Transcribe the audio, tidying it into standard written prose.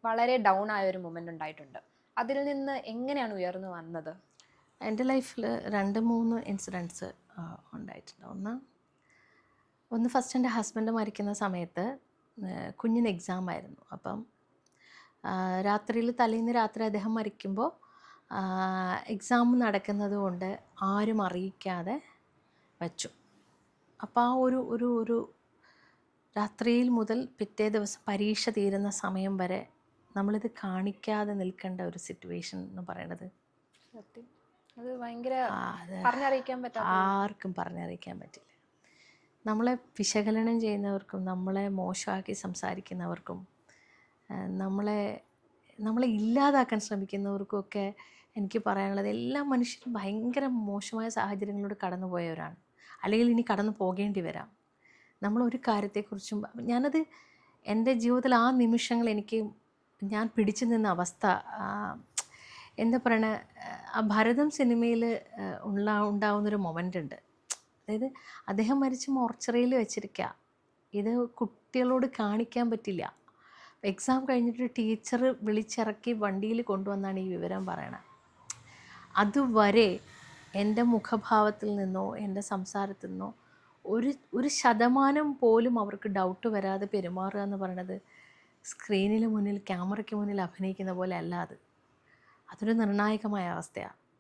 വളരെ ഡൗൺ ആയ ഒരു മൊമെന്റ് ഉണ്ടായിട്ടുണ്ട്. അതിൽ നിന്ന് എങ്ങനെയാണ് ഉയർന്നു വന്നത്? എൻ്റെ ലൈഫിൽ 2-3 ഇൻസിഡൻറ്റ്സ് ഉണ്ടായിട്ടുണ്ട്. ഒന്ന് ഫസ്റ്റ് എൻ്റെ ഹസ്ബൻഡ് മരിക്കുന്ന സമയത്ത് കുഞ്ഞിന് എക്സാം ആയിരുന്നു. അപ്പം തലേന്ന് രാത്രി അദ്ദേഹം മരിക്കുമ്പോൾ എക്സാം നടക്കുന്നത് കൊണ്ട് ആരും അറിയിക്കാതെ വച്ചു. അപ്പോൾ ആ ഒരു രാത്രിയിൽ മുതൽ പിറ്റേ ദിവസം പരീക്ഷ തീരുന്ന സമയം വരെ നമ്മളിത് കാണിക്കാതെ നിൽക്കേണ്ട ഒരു സിറ്റുവേഷൻ എന്ന് പറയുന്നത് സത്യം, അത് ഭയങ്കര അത് പറഞ്ഞറിയിക്കാൻ പറ്റാത്ത, ആർക്കും പറഞ്ഞറിയിക്കാൻ പറ്റില്ല. നമ്മളെ വിശകലനം ചെയ്യുന്നവർക്കും നമ്മളെ മോശമാക്കി സംസാരിക്കുന്നവർക്കും നമ്മളെ ഇല്ലാതാക്കാൻ ശ്രമിക്കുന്നവർക്കുമൊക്കെ എനിക്ക് പറയാനുള്ളത്, എല്ലാ മനുഷ്യരും ഭയങ്കര മോശമായ സാഹചര്യങ്ങളിലൂടെ കടന്നു പോയവരാണ്, അല്ലെങ്കിൽ ഇനി കടന്നു പോകേണ്ടി വരാം. നമ്മളൊരു കാര്യത്തെക്കുറിച്ചും ഞാനത് എൻ്റെ ജീവിതത്തിൽ ആ നിമിഷങ്ങൾ ഞാൻ പിടിച്ചു നിന്ന അവസ്ഥ, എന്താ പറയണ, ആ ഭരതം സിനിമയിൽ ഉണ്ടാവുന്നൊരു മൊമെൻ്റ് ഉണ്ട്. അതായത് അദ്ദേഹം മരിച്ച് മോർച്ചറിയിൽ വെച്ചിരിക്കുക. ഇത് കുട്ടികളോട് കാണിക്കാൻ പറ്റില്ല. എക്സാം കഴിഞ്ഞിട്ട് ടീച്ചർ വിളിച്ചിറക്കി വണ്ടിയിൽ കൊണ്ടുവന്നാണ് ഈ വിവരം പറയണത്. അതുവരെ എൻ്റെ മുഖഭാവത്തിൽ നിന്നോ എൻ്റെ സംസാരത്തിൽ നിന്നോ ഒരു ശതമാനം പോലും അവർക്ക് ഡൗട്ട് വരാതെ പെരുമാറുക എന്ന് പറയുന്നത് സ്ക്രീനിന് മുന്നിൽ, ക്യാമറയ്ക്ക് മുന്നിൽ അഭിനയിക്കുന്ന പോലെ അല്ല. അതൊരു നിർണായകമായ അവസ്ഥയാണ്.